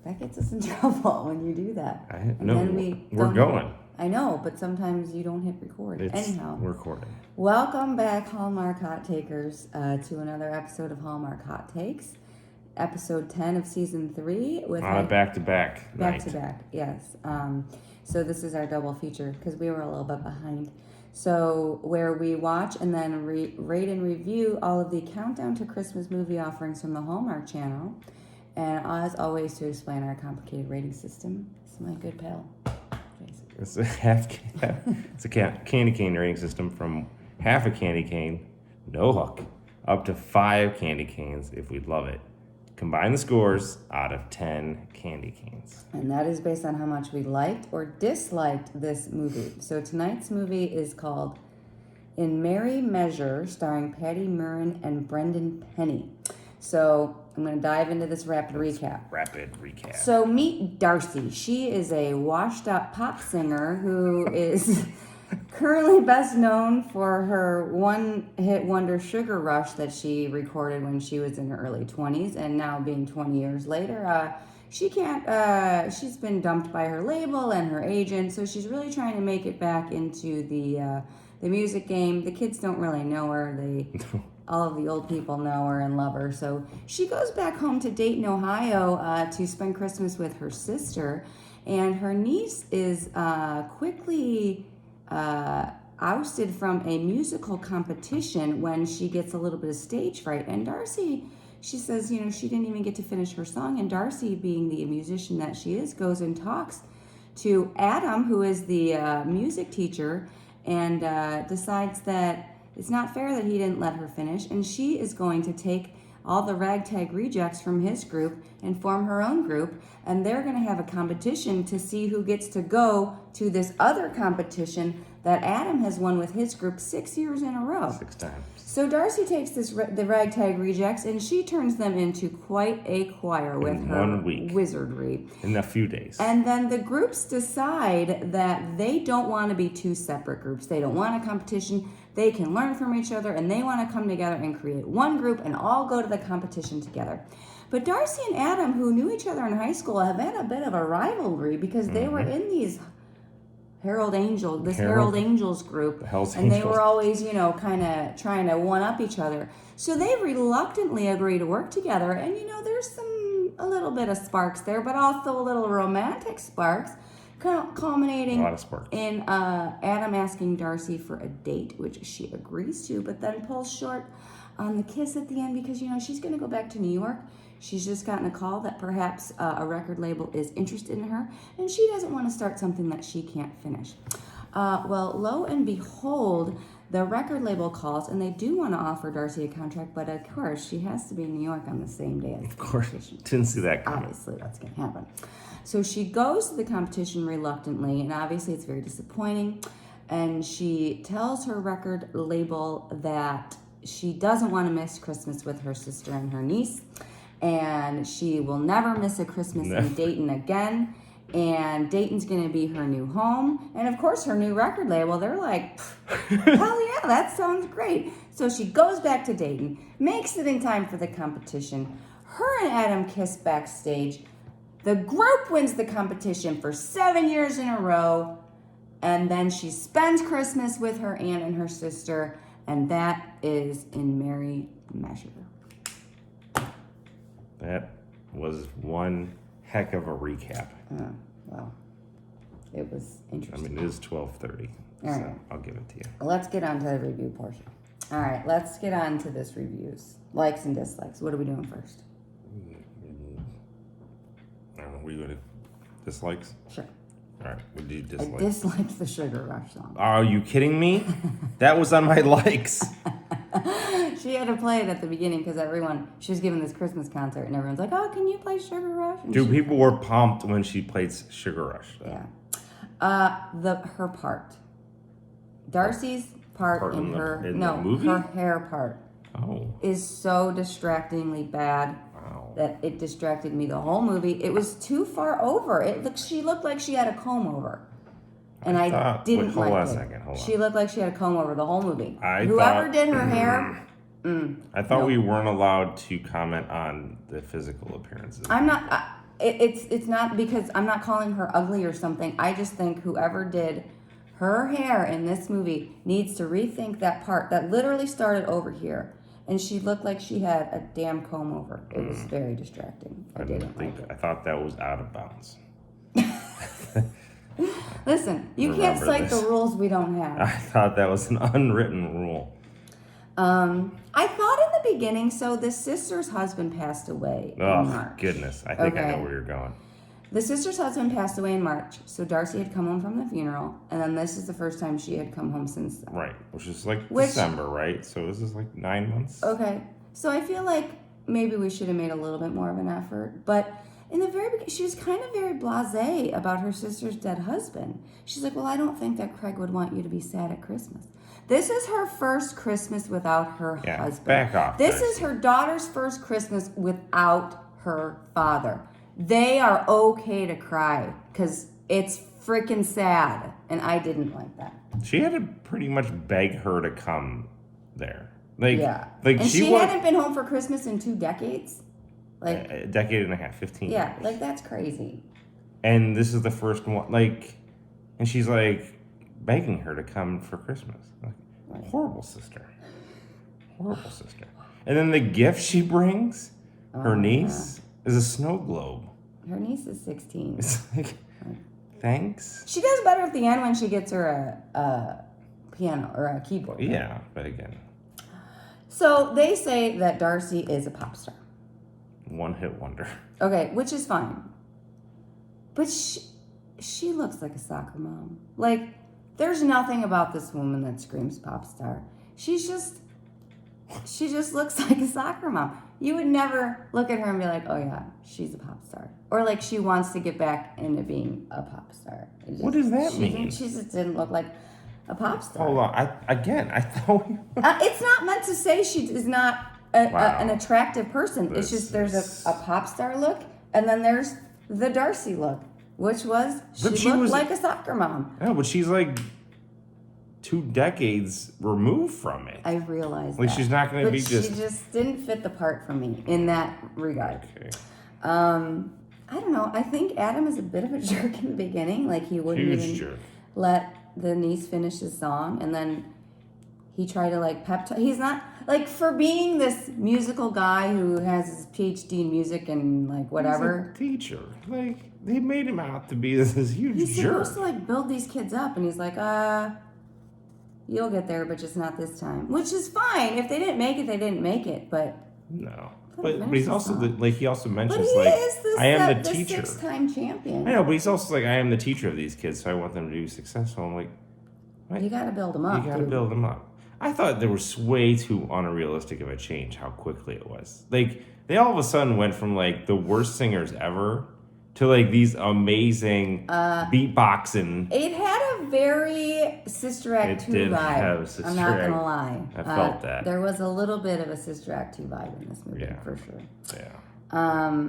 That gets us in trouble when you do that. We're going. I know, but sometimes you don't hit record. Anyhow, we're recording. Welcome back, Hallmark Hot Takers, to another episode of Hallmark Hot Takes, episode 10 of season 3. With back-to-back. Back-to-back, yes. So this is our double feature because we were a little bit behind. So where we watch and then rate and review all of the countdown to Christmas movie offerings from the Hallmark Channel. And as always, to explain our complicated rating system, it's my good pal, Jason. It's a candy cane rating system from half a candy cane, no hook, up to 5 candy canes if we'd love it. Combine the scores out of 10 candy canes. And that is based on how much we liked or disliked this movie. So tonight's movie is called In Merry Measure, starring Patty Murin and Brendan Penny. So I'm going to dive into this rapid recap. So meet Darcy. She is a washed-up pop singer who is currently best known for her one-hit wonder Sugar Rush that she recorded when she was in her early 20s, and now being 20 years later, she's been dumped by her label and her agent, so she's really trying to make it back into the music game. The kids don't really know her. All of the old people know her and love her. So she goes back home to Dayton, Ohio to spend Christmas with her sister. And her niece is quickly ousted from a musical competition when she gets a little bit of stage fright. And Darcy, she says, she didn't even get to finish her song. And Darcy, being the musician that she is, goes and talks to Adam, who is the music teacher, and decides that it's not fair that he didn't let her finish, and she is going to take all the ragtag rejects from his group and form her own group, and they're going to have a competition to see who gets to go to this other competition that Adam has won with his group 6 years in a row. 6 times. So Darcy takes the ragtag rejects, and she turns them into quite a choir with her 1 week. Wizardry. In a few days. And then the groups decide that they don't want to be 2 separate groups. They don't want a competition. They can learn from each other, and they want to come together and create one group and all go to the competition together. But Darcy and Adam, who knew each other in high school, have had a bit of a rivalry because they were in these Herald Angels group, and they were always, kind of trying to one-up each other. So they reluctantly agree to work together, and, there's a little bit of sparks there, but also a little romantic sparks, culminating in Adam asking Darcy for a date, which she agrees to, but then pulls short on the kiss at the end because, she's going to go back to New York. She's just gotten a call that perhaps a record label is interested in her, and she doesn't want to start something that she can't finish. Well, lo and behold, the record label calls, and they do want to offer Darcy a contract, but of course, she has to be in New York on the same day as the competition. Didn't see that coming. Obviously, that's going to happen. So she goes to the competition reluctantly, and obviously it's very disappointing. And she tells her record label that she doesn't want to miss Christmas with her sister and her niece, and she will never miss a Christmas in Dayton again. And Dayton's going to be her new home. And of course, her new record label, they're like, hell yeah, that sounds great. So she goes back to Dayton, makes it in time for the competition. Her and Adam kiss backstage. The group wins the competition for 7 years in a row. And then she spends Christmas with her aunt and her sister. And that is In Merry Measure. That was one heck of a recap. Well, it was interesting. It is 12:30, so right. I'll give it to you. Let's get on to the review portion. All right, let's get on to this reviews. Likes and dislikes. What are we doing first? I don't know. Were you going to dislikes? Sure. All right, what do you dislike? I disliked the Sugar Rush song. Are you kidding me? That was on my likes. She had to play it at the beginning because she was giving this Christmas concert, and everyone's like, oh, can you play Sugar Rush? And people were pumped when she played Sugar Rush. Though. Yeah. Her part. Darcy's part in the movie? Her hair part is so distractingly bad that it distracted me the whole movie. It was too far over. She looked like she had a comb over. And I didn't like it. Hold on. She looked like she had a comb over the whole movie. Whoever did her hair... I thought we weren't allowed to comment on the physical appearances. I'm not... it's not because I'm not calling her ugly or something. I just think whoever did her hair in this movie needs to rethink that part that literally started over here. And she looked like she had a damn comb over. It was very distracting. I didn't like it. I thought that was out of bounds. Listen, you can't cite the rules we don't have. I thought that was an unwritten rule. I thought in the beginning, so the sister's husband passed away in Oh, March. goodness. I think I Okay. know where you're going. The sister's husband passed away in March, so Darcy had come home from the funeral, and then this is the first time she had come home since then. Right. Which is like December, right? So this is like 9 months. Okay, so I feel like maybe we should have made a little bit more of an effort, but in the very beginning, she was kind of very blasé about her sister's dead husband. She's like, well, I don't think that Craig would want you to be sad at Christmas. This is her first Christmas without her husband. Back off. This is her daughter's first Christmas without her father. They are okay to cry because it's freaking sad, and I didn't like that. She had to pretty much beg her to come there. Like, Yeah. like and she hadn't been home for Christmas in 2 decades. Like a decade and a half, 15 yeah, years. like that's crazy. And this is the first one, like, and she's like begging her to come for Christmas. Like, horrible sister. Horrible sister. And then the gift she brings, her niece, is a snow globe. Her niece is 16. It's like, thanks. She does better at the end when she gets her a piano or a keyboard. Yeah, but again, So they say that Darcy is a pop star. one-hit wonder. Okay, which is fine. But she looks like a soccer mom. Like, there's nothing about this woman that screams pop star. She just looks like a soccer mom. You would never look at her and be like, oh yeah, she's a pop star. Or like she wants to get back into being a pop star. What does that mean? She just didn't look like a pop star. Hold on. I thought It's not meant to say she is not an attractive person. It's just there's a pop star look, and then there's the Darcy look, which was she looked like a soccer mom. No, but she's like 2 decades removed from it. I realize like that. she's not going to be she just didn't fit the part for me in that regard. Okay. I don't know. I think Adam is a bit of a jerk in the beginning. Like he wouldn't even jerk. let the niece finish his song, and then he tried to like pep talk. He's not like for being this musical guy who has his PhD in music and like whatever. He's a teacher. Like they made him out to be this huge He's jerk. supposed to like build these kids up, and he's like, you'll get there, but just not this time. Which is fine. If they didn't make it, they didn't make it. But no. But he's also he also mentions but he like is I am the teacher. 6-time champion. I know, but he's also like I am the teacher of these kids, so I want them to be successful. I'm like, what? You got to build them up. You got to build them up. I thought there was way too unrealistic of a change. How quickly it was. Like they all of a sudden went from like the worst singers ever to like these amazing beatboxing. It had a very Sister Act 2 did vibe. have Sister I'm not Act. gonna lie. I felt that. There was a little bit of a Sister Act 2 vibe in this movie, Yeah. for sure. Yeah.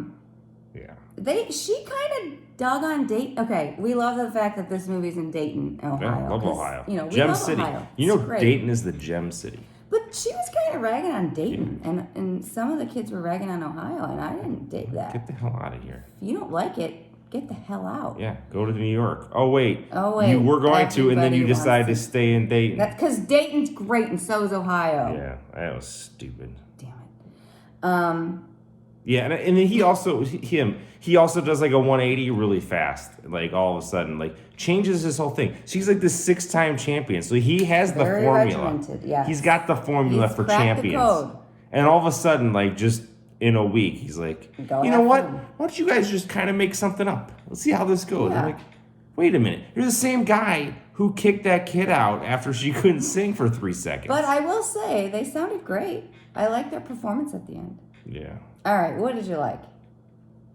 Yeah. She kind of dug on Dayton. Okay, we love the fact that this movie's in Dayton, Ohio. Yeah, love 'cause, Ohio. You know, we Gem love City. Ohio. You know, It's great. Dayton is the Gem City. But she was kind of ragging on Dayton, and some of the kids were ragging on Ohio, and I didn't dig that. Get the hell out of here. If you don't like it, get the hell out. Yeah, go to New York. Oh wait. Oh, You were going to, and then everybody you wants decided to to. stay in Dayton. That's because Dayton's great, and so is Ohio. Yeah, that was stupid. Damn it. Yeah, and then he also does like a 180 really fast, like all of a sudden, like changes his whole thing. She's like the 6-time champion, so he has the Very formula. regimented, yes. He's got the formula He's for cracked the champions. code. And all of a sudden, like just in a week, he's like, Go you know have what? fun." Why don't you guys just kind of make something up? Let's see how this goes. Yeah. I'm like, wait a minute, you're the same guy who kicked that kid out after she couldn't sing for 3 seconds. But I will say, they sounded great. I liked their performance at the end. Yeah. All right, what did you like?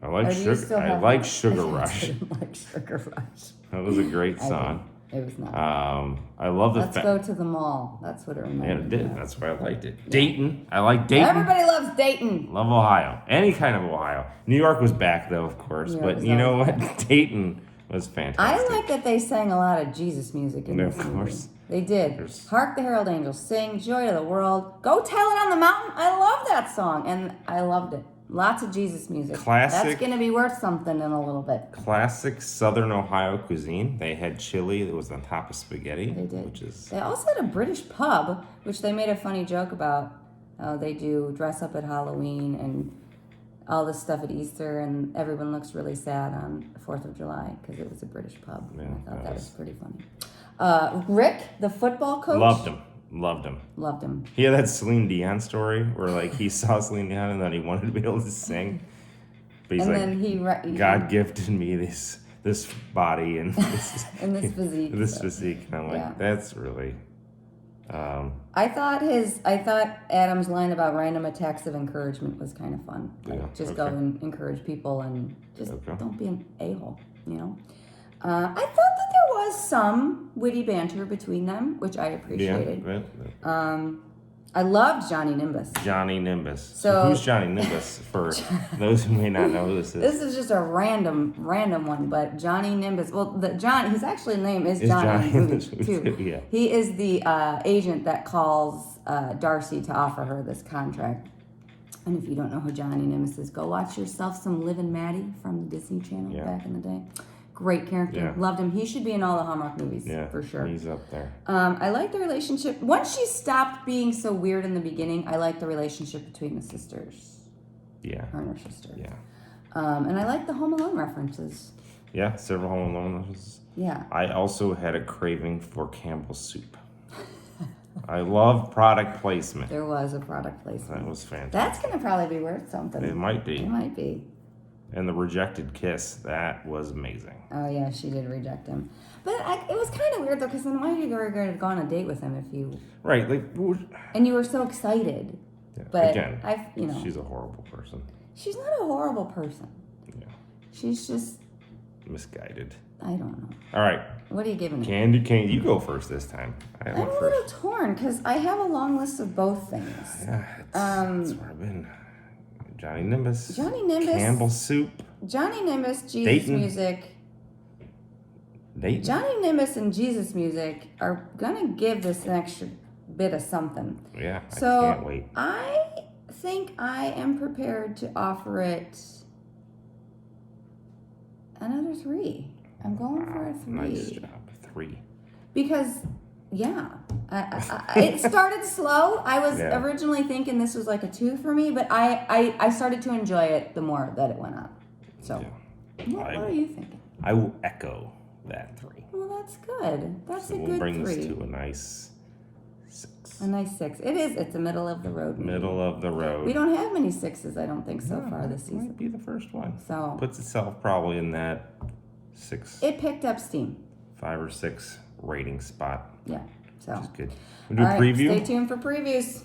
I like Or do you Sugar. still I have like one? Sugar I Rush. didn't like Sugar Rush. That was a great song. It was not. I love the Let's go to the mall. That's what it Yeah, reminded it me did. of. That's why I liked it. Dayton. I like Dayton. Everybody loves Dayton. Love Ohio. Any kind of Ohio. New York was back though, of course. New York But was you know always what? Dayton was fantastic. I like that they sang a lot of Jesus music in Yeah, this of movie. course. They did. There's- Hark the Herald Angels Sing, Joy to the World, Go Tell It on the Mountain. I love that song, and I loved it. Lots of Jesus music. Classic. That's going to be worth something in a little bit. Classic Southern Ohio cuisine. They had chili that was on top of spaghetti. They did. Which is... They also had a British pub, which they made a funny joke about. They do dress up at Halloween and all this stuff at Easter, and everyone looks really sad on 4th of July because it was a British pub. Yeah, I thought that was pretty funny. Rick, the football coach. Loved him. Loved him. He had that Celine Dion story where like he saw Celine Dion and then he wanted to be able to sing. But he's and like, then God gifted me this body and this, and this physique. This physique. And I'm like, that's really... I thought Adam's line about random attacks of encouragement was kind of fun. Like, just go and encourage people and just don't be an a-hole, you know? I thought that there was some witty banter between them, which I appreciated. Yeah. I loved Johnny Nimbus. So who's Johnny Nimbus for those who may not know who this is? This is just a random one, but Johnny Nimbus. Well, his actual name is Johnny Nimbus too. Yeah. He is the agent that calls Darcy to offer her this contract. And if you don't know who Johnny Nimbus is, go watch yourself some Livin' Maddie from the Disney Channel back in the day. Great character. Yeah. Loved him. He should be in all the Hallmark movies for sure. He's up there. I like the relationship. Once she stopped being so weird in the beginning, I like the relationship between the sisters. Yeah. Her and her sister. Yeah. And I like the Home Alone references. Yeah, several Home Alone references. Yeah. I also had a craving for Campbell's soup. I love product placement. There was a product placement. That was fantastic. That's going to probably be worth something. It might be. It might be. And the rejected kiss, that was amazing. Oh, yeah, she did reject him. But it was kind of weird, though, because then why did you go on a date with him if you... Right, like... And you were so excited. Yeah. But again, you she's a horrible person. She's not a horrible person. Yeah. She's just... misguided. I don't know. All right. What are you giving it? Candy cane. You go first this time. I'm a little torn, because I have a long list of both things. Yeah, that's where I've been. Johnny Nimbus. Campbell's soup. Johnny Nimbus, Jesus Dayton. music. Dayton. Johnny Nimbus and Jesus music are gonna give this an extra bit of something. Yeah, so I can't wait. I think I am prepared to offer it another 3. I'm going for a 3. Nice job. 3. Because, it started slow. I was Yeah. originally thinking this was like a 2 for me, but I started to enjoy it the more that it went on. So, what are you thinking? I will echo that 3. Well, that's good. That's So a we'll good bring 3. this to a nice 6. A nice 6. It is. It's a middle of the road. Middle of the road. We don't have many 6s, I don't think, so far this season. Might be the first one. So puts itself probably in that 6. It picked up steam. 5 or 6 rating spot. Yeah. So. Which is good. We'll do a preview. Stay tuned for previews.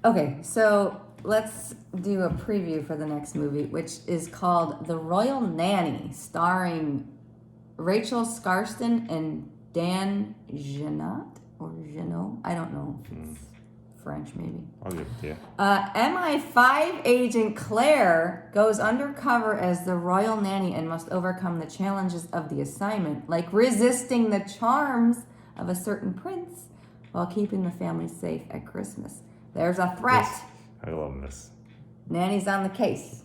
Okay, so let's do a preview for the next movie, which is called The Royal Nanny, starring Rachel Scarston and Dan Jeanot or Jeannot. I don't know if it's French, maybe. I'll give it to you. MI5 agent Claire goes undercover as the royal nanny and must overcome the challenges of the assignment, like resisting the charms of a certain prince while keeping the family safe at Christmas. There's a threat. I love this. Nanny's on the case.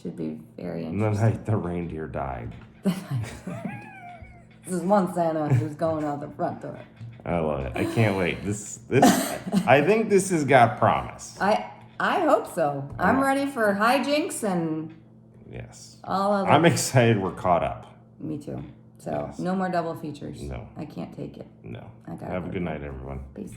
Should be very And the interesting. night the reindeer died. This is one Santa who's going out the front door. I love it. I can't wait. This I think this has got promise. I hope so. I'm ready for hijinks and Yes. all of I'm excited we're caught up. Me too. So Yes. no more double features. No. I can't take it. No. I got Have it. a good night, everyone. Peace.